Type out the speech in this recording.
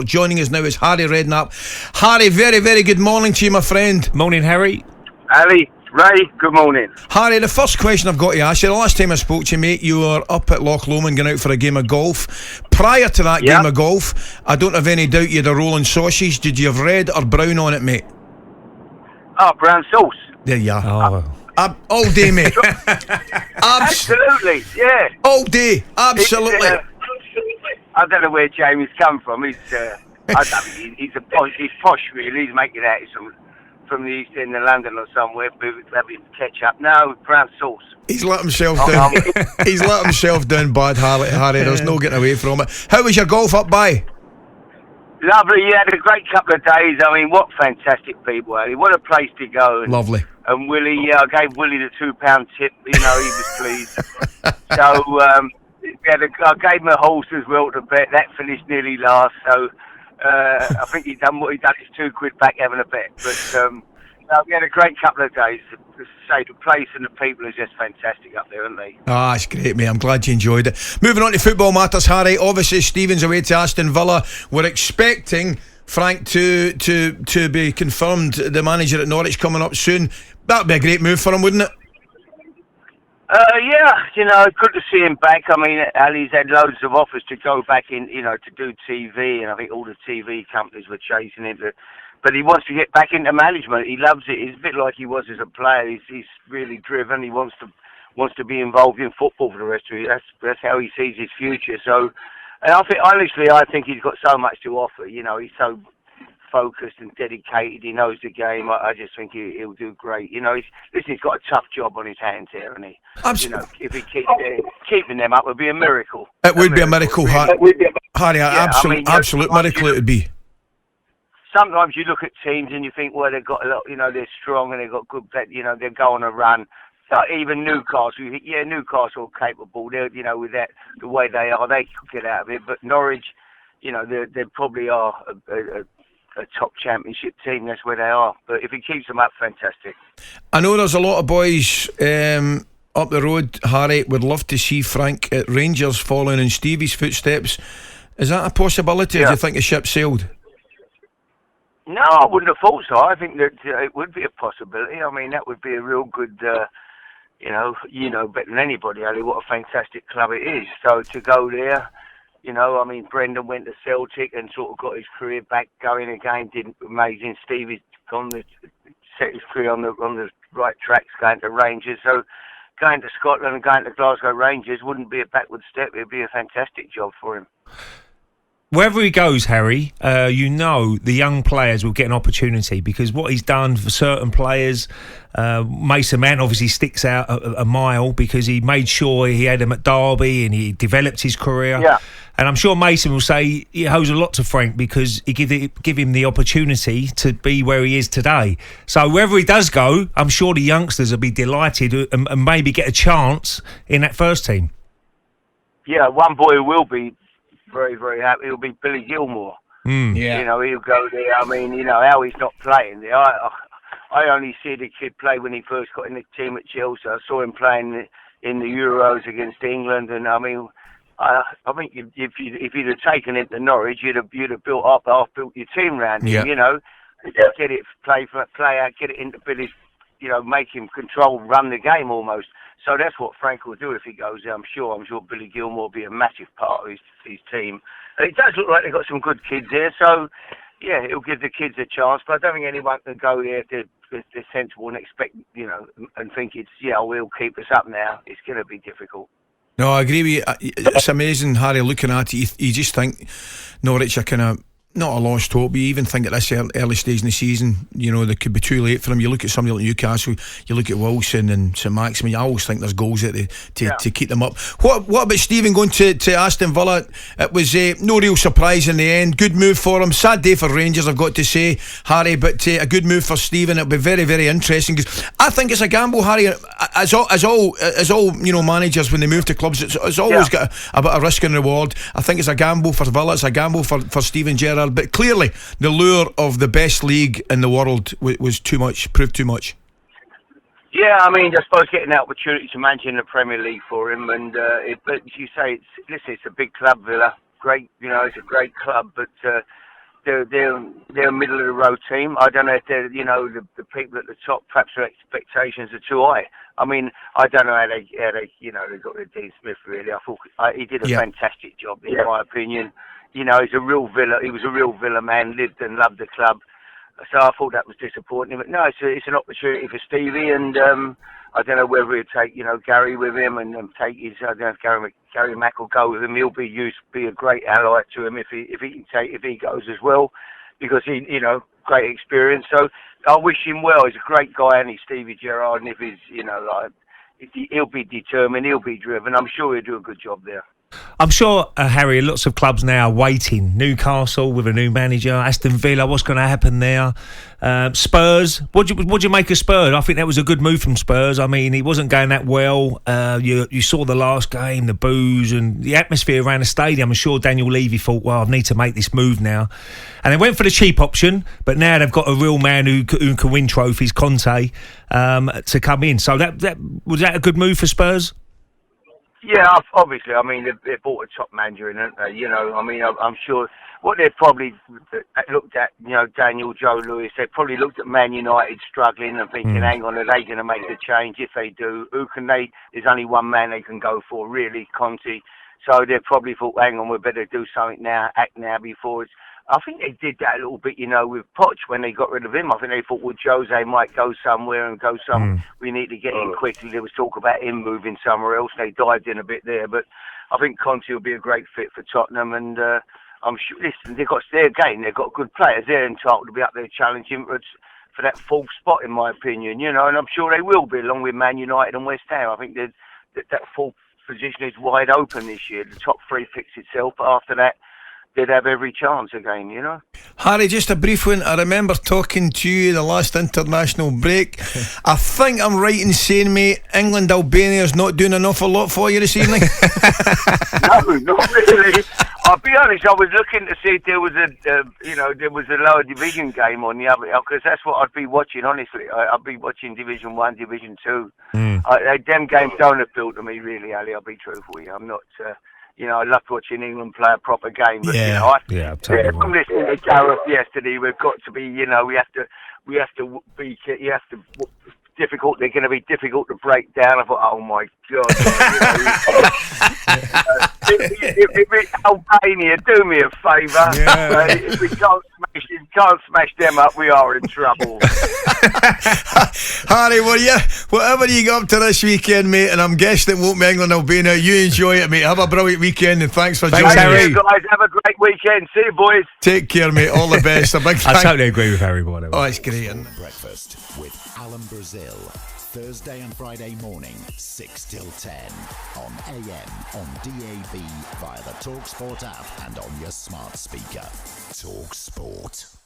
Joining us now is Harry Redknapp. Harry, very, very good morning to you, my friend. Morning, Harry. Ali, Ray, good morning. Harry, the first question I've got to ask you, the last time I spoke to you, mate, you were up at Loch Lomond going out for a game of golf. Prior to that game of golf, I don't have any doubt you had a rolling sausage. Did you have red or brown on it, mate? Brown sauce. There you are. All day, mate. Absolutely, yeah. All day, absolutely. I don't know where Jamie's come from. He's posh, really. He's making out from the East End of London or somewhere, having ketchup. No, brown sauce. He's let himself down. He's let himself down bad, Harry. There's no getting away from it. How was your golf up by? Lovely, yeah, had a great couple of days. I mean, what fantastic people, Ali. What a place to go. Lovely. And Willie, I gave Willie the £2 tip. You know, he was pleased. So, I gave him a horse as well to bet. That finished nearly last. So, I think he done what he done. His £2 back having a bet. But we had a great couple of days. To say the place and the people are just fantastic up there, aren't they? Ah, it's great, mate. I'm glad you enjoyed it. Moving on to football matters, Harry. Obviously, Stephen's away to Aston Villa. We're expecting Frank to be confirmed the manager at Norwich coming up soon. That'd be a great move for him, wouldn't it? Yeah, you know, good to see him back. I mean, Ali's had loads of offers to go back in, you know, to do TV, and I think all the TV companies were chasing him. But he wants to get back into management. He loves it. He's a bit like he was as a player. He's really driven. He wants to be involved in football for the rest of it. That's how he sees his future. So, and I think he's got so much to offer. You know, he's so focused and dedicated. He knows the game. I just think he'll do great. You know, he's got a tough job on his hands here, hasn't he? Absolutely. You know, if he keeping them up would be a miracle. It would be a miracle, Harry. Absolute miracle it would be. Sometimes you look at teams and you think, well, they've got a lot, you know, they're strong and they've got good, you know, they'll go on a run. So even Newcastle, you think, yeah, Newcastle are capable. They're, you know, with that the way they are, they could get out of it. But Norwich, you know, they probably are a top championship team. That's where they are. But if he keeps them up, fantastic. I know there's a lot of boys up the road, Harry, would love to see Frank at Rangers following in Stevie's footsteps. Is that a possibility, or do you think the ship sailed? No, I wouldn't have thought so. I think that it would be a possibility. I mean, that would be a real good, you know, better than anybody, Ali, what a fantastic club it is. So to go there, you know, I mean, Brendan went to Celtic and sort of got his career back going again, did amazing. Stevie's set his career on the right tracks, going to Rangers. So going to Scotland and going to Glasgow Rangers wouldn't be a backward step. It would be a fantastic job for him. Wherever he goes, Harry, you know the young players will get an opportunity, because what he's done for certain players, Mason Mount obviously sticks out a mile because he made sure he had him at Derby and he developed his career. Yeah. And I'm sure Mason will say he owes a lot to Frank because he give him the opportunity to be where he is today. So wherever he does go, I'm sure the youngsters will be delighted and maybe get a chance in that first team. Yeah, one boy who will be very, very happy. It'll be Billy Gilmore. Yeah. You know, he'll go there. I mean, you know, how he's not playing there. I only see the kid play when he first got in the team at Chelsea. I saw him playing in the Euros against England, and I mean, I think if you'd have taken him to Norwich, you'd have built your team around him. You know, get it play out, get it into Billy's. You know, make him run the game almost. So that's what Frank will do if he goes there. I'm sure Billy Gilmore will be a massive part of his team. And it does look like they've got some good kids there. So, yeah, it'll give the kids a chance. But I don't think anyone can go there if they're sensible and expect, you know, and think we'll keep us up now. It's going to be difficult. No, I agree with you. It's amazing, Harry, looking at it. You just think Norwich are kind of not a lost hope. You even think at this early stage in the season, you know, they could be too late for them. You look at somebody like Newcastle, you look at Wilson and St Maximin, I always think there's goals there to keep them up. What about Stephen going to Aston Villa? It was no real surprise in the end. Good move for him. Sad day for Rangers, I've got to say, Harry, but a good move for Stephen. It'll be very, very interesting, because I think it's a gamble, Harry, as all you know, managers when they move to clubs, it's always got a bit of risk and reward. I think it's a gamble for Villa, it's a gamble for Stephen Gerrard. But clearly the lure of the best league in the world was too much, proved too much. Yeah, I mean, I suppose getting the opportunity to manage in the Premier League for him, and but as you say, it's a big club, Villa. Great, you know, it's a great club, but they're a middle of the road team. I don't know if they're, the people at the top, perhaps their expectations are too high. I mean, I don't know how they got rid of Dean Smith. Really, I thought he did a fantastic job in my opinion. He was a real Villa man, lived and loved the club. So I thought that was disappointing. But no, it's an opportunity for Stevie, and I don't know whether he'll take Gary with him and take his. I don't know if Gary Mack will go with him. He'll be a great ally to him if he goes as well, because he great experience. So I wish him well. He's a great guy, and he's Stevie Gerrard, and if he's he'll be determined, he'll be driven. I'm sure he'll do a good job there. I'm sure, Harry, lots of clubs now are waiting. Newcastle with a new manager, Aston Villa, what's going to happen there? Spurs, what do you make of Spurs? I think that was a good move from Spurs. I mean, he wasn't going that well. You saw the last game, the boos and the atmosphere around the stadium. I'm sure Daniel Levy thought, well, I need to make this move now. And they went for the cheap option, but now they've got a real man who can win trophies, Conte, to come in. So was that a good move for Spurs? Yeah, obviously. I mean, they bought a top manager in, haven't they? I'm sure what they've probably looked at, Daniel, Joe Lewis, they probably looked at Man United struggling and thinking, hang on, are they going to make the change? If they do, there's only one man they can go for, really, Conte. So they probably thought, hang on, we better do something now, act now before it's... I think they did that a little bit, with Poch when they got rid of him. I think they thought, well, Jose might go somewhere and go some. We need to get in quickly. There was talk about him moving somewhere else. They dived in a bit there, but I think Conte will be a great fit for Tottenham. And I'm sure, listen, they've got good players. They're entitled to be up there challenging for that fourth spot, in my opinion. And I'm sure they will be, along with Man United and West Ham. I think that fourth position is wide open this year. The top three picks itself, but after that, they'd have every chance again, Harry, just a brief one. I remember talking to you the last international break. I think I'm right in saying, mate, England-Albania is not doing an awful lot for you this evening. No, not really. I'll be honest, I was looking to see if there was a lower division game on the other, because that's what I'd be watching, honestly. I'd be watching Division 1, Division 2. Them games don't appeal to me, really, Ali, I'll be truthful with you. I'm not... I loved watching England play a proper game, but I'm listening to Gareth yesterday. We've got to be, we have to be difficult. They're going to be difficult to break down. I thought, oh my God! If Albania, do me a favour. If we can't smash them up, we are in trouble. Harry, whatever you got up to this weekend, mate, and I'm guessing it won't be England Albania. You enjoy it, mate. Have a brilliant weekend, and thanks for joining us. Guys, have a great weekend. See you, boys. Take care, mate. All the best. A big thank. I totally agree with Harry. Oh, it's great. Breakfast with Alan Brazil, Thursday and Friday morning, 6 till 10 on AM, on DAB, via the talkSPORT app, and on your smart speaker. talkSPORT.